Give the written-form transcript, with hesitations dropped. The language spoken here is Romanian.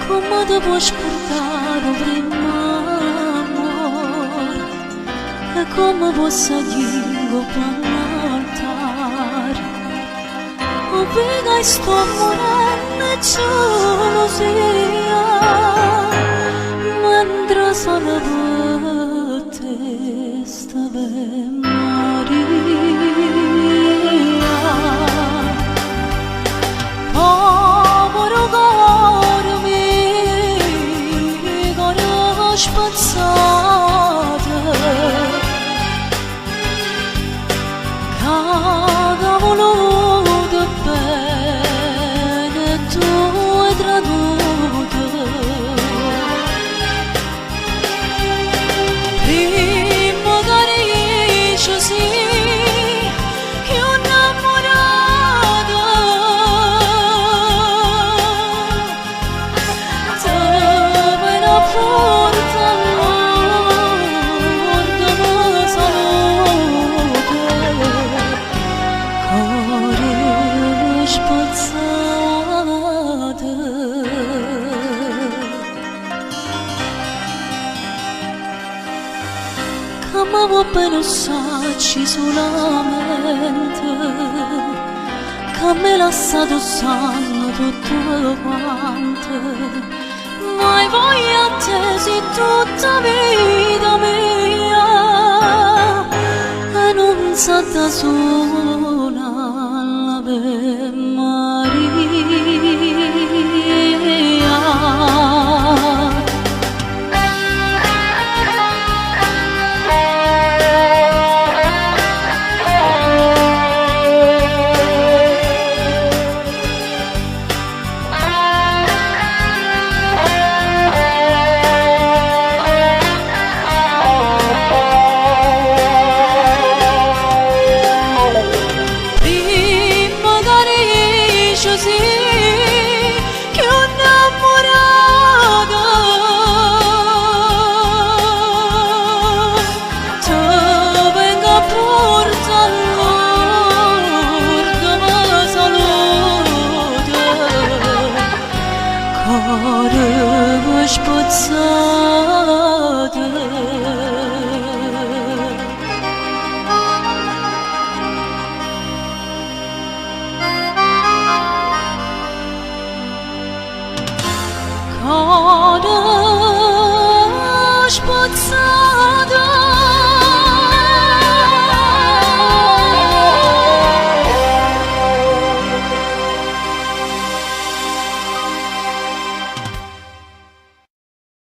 Come te puoi scordare prima amore e come posso dire l'altare o vega e sto morendo e gelosia mentre sono per te sta per Maria povero cuore mio cuore spazzato che voluto bene tu hai tradito prima che dici sì che ho innamorato te me la porta all'orda mi salute cuore spazzato che mi vuoi bene assaggi solamente che mi hai lasciato sanno tutto quanto mai voglio a te sei tutta vita mia e non sa da sola l'Ave Maria che ho innamorato te vengo a portare all'orda mi salute cuore spazzato cuore spazzato